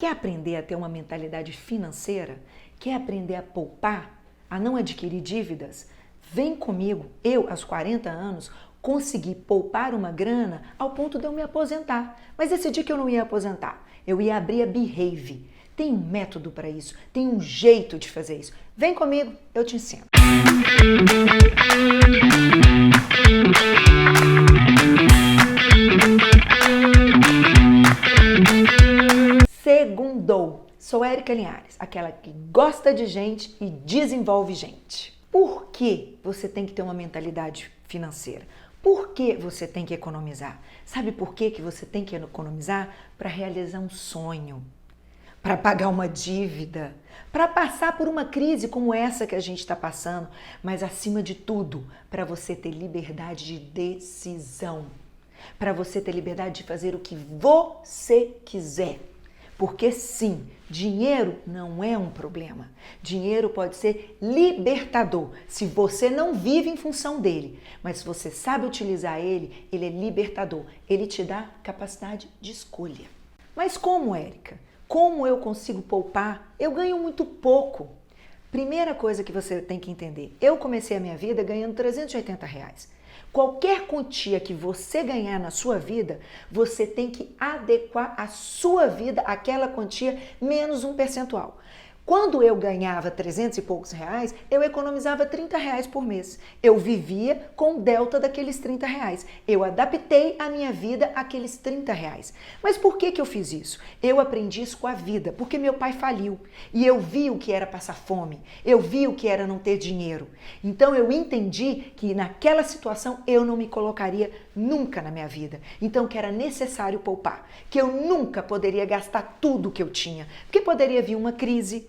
Quer aprender a ter uma mentalidade financeira? Quer aprender a poupar? A não adquirir dívidas? Vem comigo. Eu, aos 40 anos, consegui poupar uma grana ao ponto de eu me aposentar. Mas decidi que eu não ia aposentar. Eu ia abrir a Behave. Tem um método para isso, tem um jeito de fazer isso. Vem comigo, eu te ensino. Segundou. Sou Érica Linhares, aquela que gosta de gente e desenvolve gente. Por que você tem que ter uma mentalidade financeira? Por que você tem que economizar? Sabe por que você tem que economizar? Para realizar um sonho, para pagar uma dívida, para passar por uma crise como essa que a gente está passando, mas acima de tudo, para você ter liberdade de decisão, para você ter liberdade de fazer o que você quiser. Porque sim, dinheiro não é um problema. Dinheiro pode ser libertador se você não vive em função dele. Mas se você sabe utilizar ele, ele é libertador. Ele te dá capacidade de escolha. Mas como, Érica? Como eu consigo poupar? Eu ganho muito pouco. Primeira coisa que você tem que entender. Eu comecei a minha vida ganhando R$380. Qualquer quantia que você ganhar na sua vida, você tem que adequar a sua vida àquela quantia menos um percentual. Quando eu ganhava 300 e poucos reais, eu economizava R$30 por mês. Eu vivia com o delta daqueles R$30. Eu adaptei a minha vida àqueles R$30. Mas por que eu fiz isso? Eu aprendi isso com a vida, porque meu pai faliu. E eu vi o que era passar fome. Eu vi o que era não ter dinheiro. Então eu entendi que naquela situação eu não me colocaria nunca na minha vida. Então que era necessário poupar. Que eu nunca poderia gastar tudo que eu tinha. Porque poderia vir uma crise.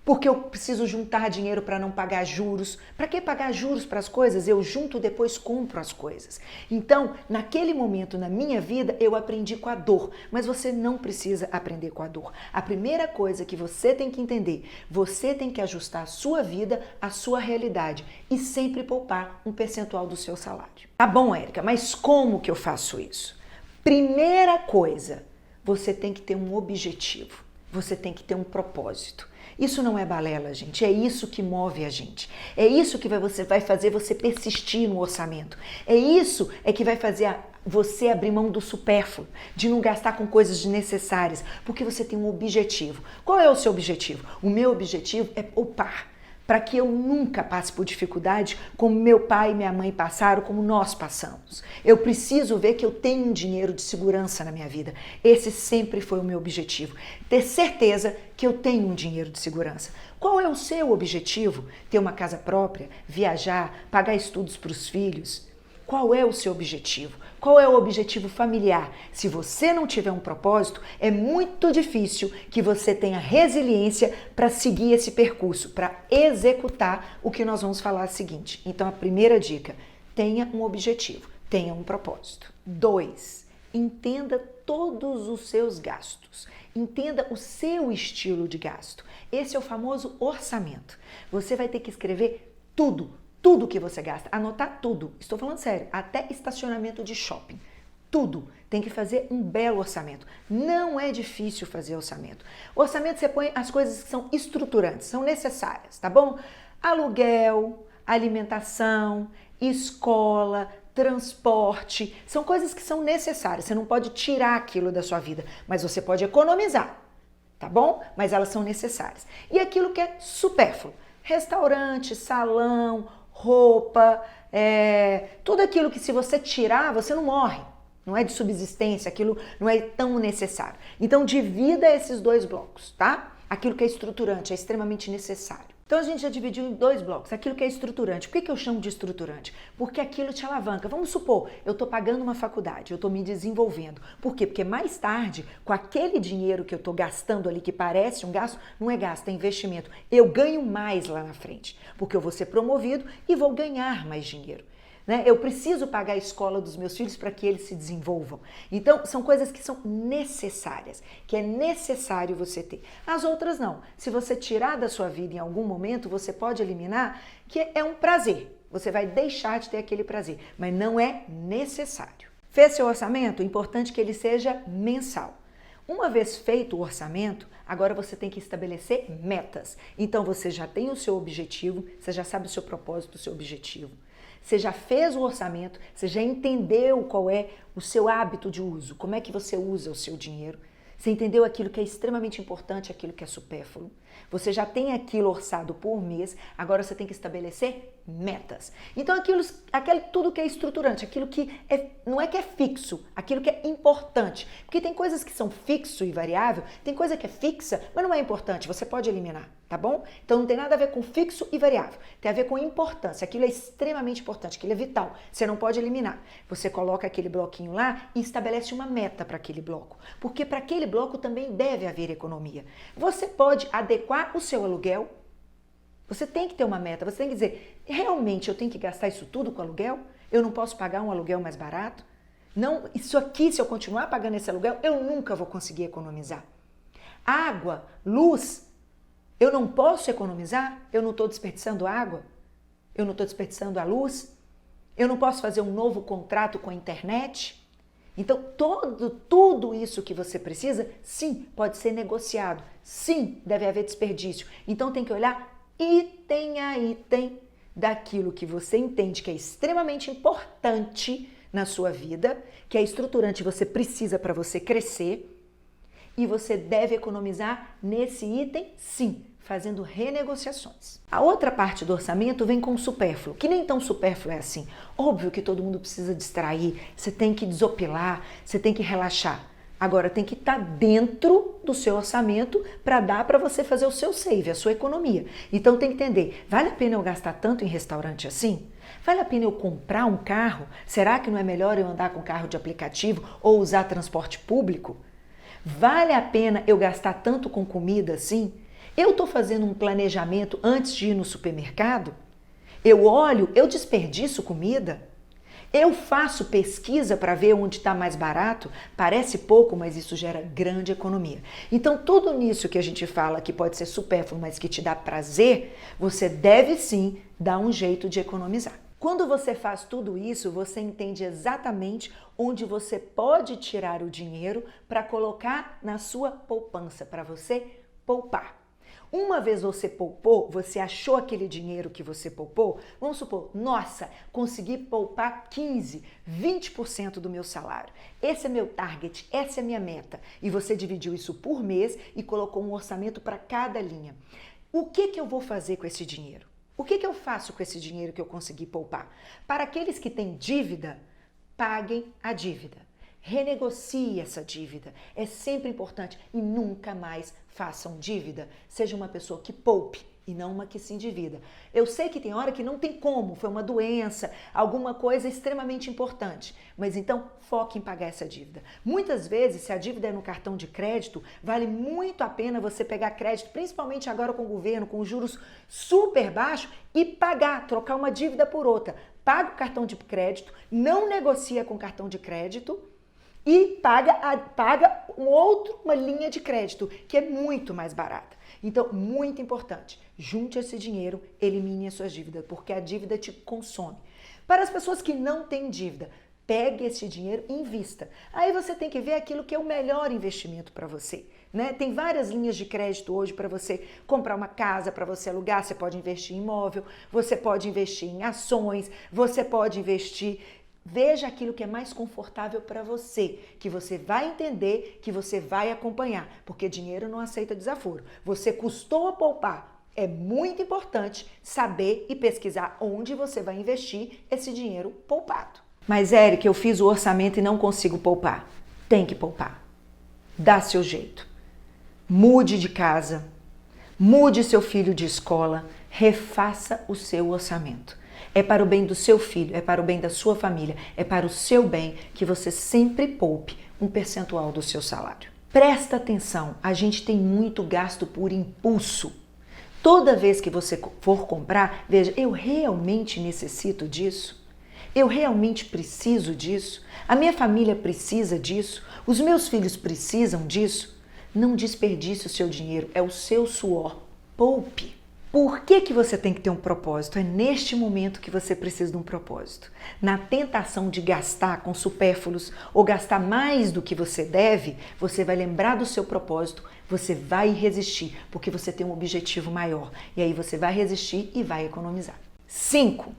Porque eu preciso juntar dinheiro para não pagar juros. Para que pagar juros para as coisas? Eu junto, depois compro as coisas. Então, naquele momento na minha vida, eu aprendi com a dor. Mas você não precisa aprender com a dor. A primeira coisa que você tem que entender, você tem que ajustar a sua vida à sua realidade e sempre poupar um percentual do seu salário. Tá bom, Érica, mas como que eu faço isso? Primeira coisa, você tem que ter um objetivo. Você tem que ter um propósito. Isso não é balela, gente. É isso que move a gente. É isso que vai fazer você persistir no orçamento. É isso que vai fazer você abrir mão do supérfluo, de não gastar com coisas desnecessárias, porque você tem um objetivo. Qual é o seu objetivo? O meu objetivo é poupar, para que eu nunca passe por dificuldade como meu pai e minha mãe passaram, como nós passamos. Eu preciso ver que eu tenho um dinheiro de segurança na minha vida. Esse sempre foi o meu objetivo. Ter certeza que eu tenho um dinheiro de segurança. Qual é o seu objetivo? Ter uma casa própria, viajar, pagar estudos para os filhos? Qual é o seu objetivo? Qual é o objetivo familiar? Se você não tiver um propósito, é muito difícil que você tenha resiliência para seguir esse percurso, para executar o que nós vamos falar a seguinte. Então, a primeira dica, tenha um objetivo, tenha um propósito. 2, entenda todos os seus gastos. Entenda o seu estilo de gasto. Esse é o famoso orçamento. Você vai ter que escrever tudo que você gasta, anotar tudo. Estou falando sério, até estacionamento de shopping. Tudo. Tem que fazer um belo orçamento. Não é difícil fazer orçamento. Orçamento você põe as coisas que são estruturantes, são necessárias, tá bom? Aluguel, alimentação, escola, transporte, são coisas que são necessárias. Você não pode tirar aquilo da sua vida, mas você pode economizar, tá bom? Mas elas são necessárias. E aquilo que é supérfluo, restaurante, salão, roupa, tudo aquilo que se você tirar, você não morre. Não é de subsistência, aquilo não é tão necessário. Então divida esses 2 blocos, tá? Aquilo que é estruturante, é extremamente necessário. Então a gente já dividiu em 2 blocos, aquilo que é estruturante. Por que eu chamo de estruturante? Porque aquilo te alavanca. Vamos supor, eu estou pagando uma faculdade, eu estou me desenvolvendo. Por quê? Porque mais tarde, com aquele dinheiro que eu estou gastando ali, que parece um gasto, não é gasto, é investimento. Eu ganho mais lá na frente, porque eu vou ser promovido e vou ganhar mais dinheiro. Eu preciso pagar a escola dos meus filhos para que eles se desenvolvam. Então, são coisas que são necessárias, que é necessário você ter. As outras não. Se você tirar da sua vida em algum momento, você pode eliminar, que é um prazer. Você vai deixar de ter aquele prazer, mas não é necessário. Fez seu orçamento? Importante que ele seja mensal. Uma vez feito o orçamento, agora você tem que estabelecer metas. Então você já tem o seu objetivo, você já sabe o seu propósito, o seu objetivo. Você já fez o orçamento, você já entendeu qual é o seu hábito de uso, como é que você usa o seu dinheiro. Você entendeu aquilo que é extremamente importante, aquilo que é supérfluo. Você já tem aquilo orçado por mês, agora você tem que estabelecer metas. Então tudo que é estruturante, aquilo que não é que é fixo, aquilo que é importante. Porque tem coisas que são fixo e variável, tem coisa que é fixa, mas não é importante, você pode eliminar, tá bom? Então não tem nada a ver com fixo e variável, tem a ver com importância, aquilo é extremamente importante, aquilo é vital, você não pode eliminar. Você coloca aquele bloquinho lá e estabelece uma meta para aquele bloco, porque para aquele bloco também deve haver economia. Você pode adequar o seu aluguel. Você tem que ter uma meta, você tem que dizer, realmente eu tenho que gastar isso tudo com aluguel? Eu não posso pagar um aluguel mais barato? Não, isso aqui, se eu continuar pagando esse aluguel, eu nunca vou conseguir economizar. Água, luz, eu não posso economizar? Eu não estou desperdiçando água? Eu não estou desperdiçando a luz? Eu não posso fazer um novo contrato com a internet? Então, tudo isso que você precisa, sim, pode ser negociado. Sim, deve haver desperdício. Então, tem que olhar item a item daquilo que você entende que é extremamente importante na sua vida, que é estruturante, você precisa para você crescer, e você deve economizar nesse item, sim, fazendo renegociações. A outra parte do orçamento vem com o supérfluo, que nem tão supérfluo é assim. Óbvio que todo mundo precisa distrair, você tem que desopilar, você tem que relaxar. Agora tem que estar dentro do seu orçamento para dar para você fazer o seu save, a sua economia. Então tem que entender, vale a pena eu gastar tanto em restaurante assim? Vale a pena eu comprar um carro? Será que não é melhor eu andar com carro de aplicativo ou usar transporte público? Vale a pena eu gastar tanto com comida assim? Eu estou fazendo um planejamento antes de ir no supermercado? Eu olho, eu desperdiço comida? Eu faço pesquisa para ver onde está mais barato? Parece pouco, mas isso gera grande economia. Então, tudo nisso que a gente fala que pode ser supérfluo, mas que te dá prazer, você deve sim dar um jeito de economizar. Quando você faz tudo isso, você entende exatamente onde você pode tirar o dinheiro para colocar na sua poupança, para você poupar. Uma vez você poupou, você achou aquele dinheiro que você poupou, vamos supor, nossa, consegui poupar 15, 20% do meu salário. Esse é meu target, essa é minha meta. E você dividiu isso por mês e colocou um orçamento para cada linha. O que eu vou fazer com esse dinheiro? O que eu faço com esse dinheiro que eu consegui poupar? Para aqueles que têm dívida, paguem a dívida. Renegocie essa dívida. É sempre importante e nunca mais façam dívida. Seja uma pessoa que poupe e não uma que se endivida. Eu sei que tem hora que não tem como, foi uma doença, alguma coisa extremamente importante, mas então foque em pagar essa dívida. Muitas vezes, se a dívida é no cartão de crédito, vale muito a pena você pegar crédito, principalmente agora com o governo, com juros super baixos, e pagar, trocar uma dívida por outra. Paga o cartão de crédito, não negocia com cartão de crédito, e paga uma linha de crédito, que é muito mais barata. Então, muito importante, junte esse dinheiro, elimine as suas dívidas, porque a dívida te consome. Para as pessoas que não têm dívida, pegue esse dinheiro e invista. Aí você tem que ver aquilo que é o melhor investimento para você, né? Tem várias linhas de crédito hoje para você comprar uma casa, para você alugar, você pode investir em imóvel, você pode investir em ações, você pode investir. Veja aquilo que é mais confortável para você, que você vai entender, que você vai acompanhar, porque dinheiro não aceita desaforo. Você custou a poupar. É muito importante saber e pesquisar onde você vai investir esse dinheiro poupado. Mas, Érica, eu fiz o orçamento e não consigo poupar. Tem que poupar. Dá seu jeito. Mude de casa, mude seu filho de escola, refaça o seu orçamento. É para o bem do seu filho, é para o bem da sua família, é para o seu bem que você sempre poupe um percentual do seu salário. Presta atenção, a gente tem muito gasto por impulso. Toda vez que você for comprar, veja, eu realmente necessito disso? Eu realmente preciso disso? A minha família precisa disso? Os meus filhos precisam disso? Não desperdice o seu dinheiro, é o seu suor. Poupe. Por que você tem que ter um propósito? É neste momento que você precisa de um propósito. Na tentação de gastar com supérfluos ou gastar mais do que você deve, você vai lembrar do seu propósito, você vai resistir, porque você tem um objetivo maior. E aí você vai resistir e vai economizar. 5.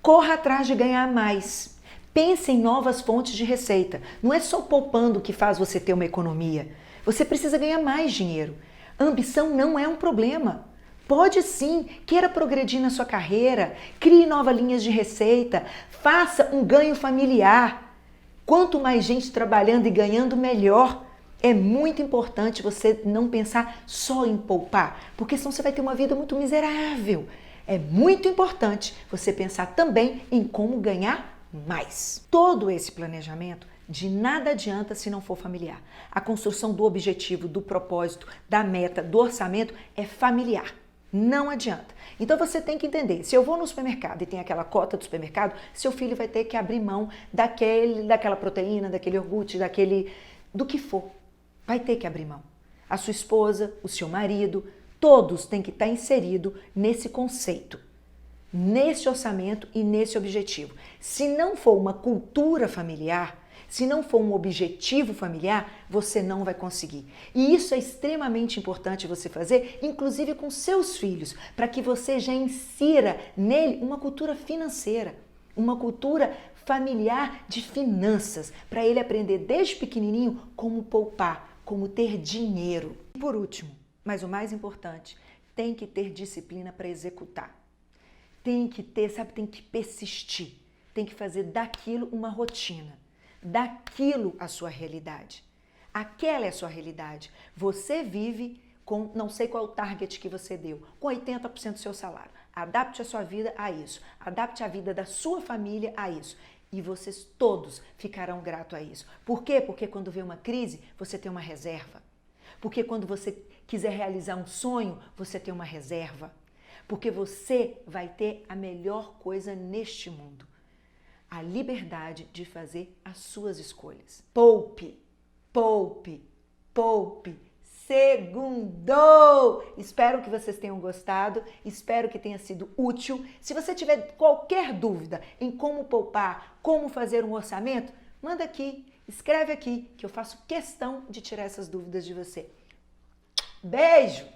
Corra atrás de ganhar mais. Pense em novas fontes de receita. Não é só poupando que faz você ter uma economia. Você precisa ganhar mais dinheiro. A ambição não é um problema. Pode sim, queira progredir na sua carreira, crie novas linhas de receita, faça um ganho familiar. Quanto mais gente trabalhando e ganhando, melhor. É muito importante você não pensar só em poupar, porque senão você vai ter uma vida muito miserável. É muito importante você pensar também em como ganhar mais. Todo esse planejamento de nada adianta se não for familiar. A construção do objetivo, do propósito, da meta, do orçamento é familiar. Não adianta. Então você tem que entender, se eu vou no supermercado e tem aquela cota do supermercado, seu filho vai ter que abrir mão daquela proteína, daquele iogurte, do que for. Vai ter que abrir mão. A sua esposa, o seu marido, todos têm que estar inseridos nesse conceito, nesse orçamento e nesse objetivo. Se não for uma cultura familiar, se não for um objetivo familiar, você não vai conseguir. E isso é extremamente importante você fazer, inclusive com seus filhos, para que você já insira nele uma cultura financeira, uma cultura familiar de finanças, para ele aprender desde pequenininho como poupar, como ter dinheiro. E por último, mas o mais importante, tem que ter disciplina para executar. Tem que persistir, tem que fazer daquilo uma rotina. Daquilo a sua realidade. Aquela é a sua realidade. Você vive com, não sei qual é o target que você deu, com 80% do seu salário. Adapte a sua vida a isso. Adapte a vida da sua família a isso. E vocês todos ficarão gratos a isso. Por quê? Porque quando vem uma crise, você tem uma reserva. Porque quando você quiser realizar um sonho, você tem uma reserva. Porque você vai ter a melhor coisa neste mundo. A liberdade de fazer as suas escolhas. Poupe, poupe, poupe. Segundou! Espero que vocês tenham gostado, espero que tenha sido útil. Se você tiver qualquer dúvida em como poupar, como fazer um orçamento, manda aqui, escreve aqui, que eu faço questão de tirar essas dúvidas de você. Beijo!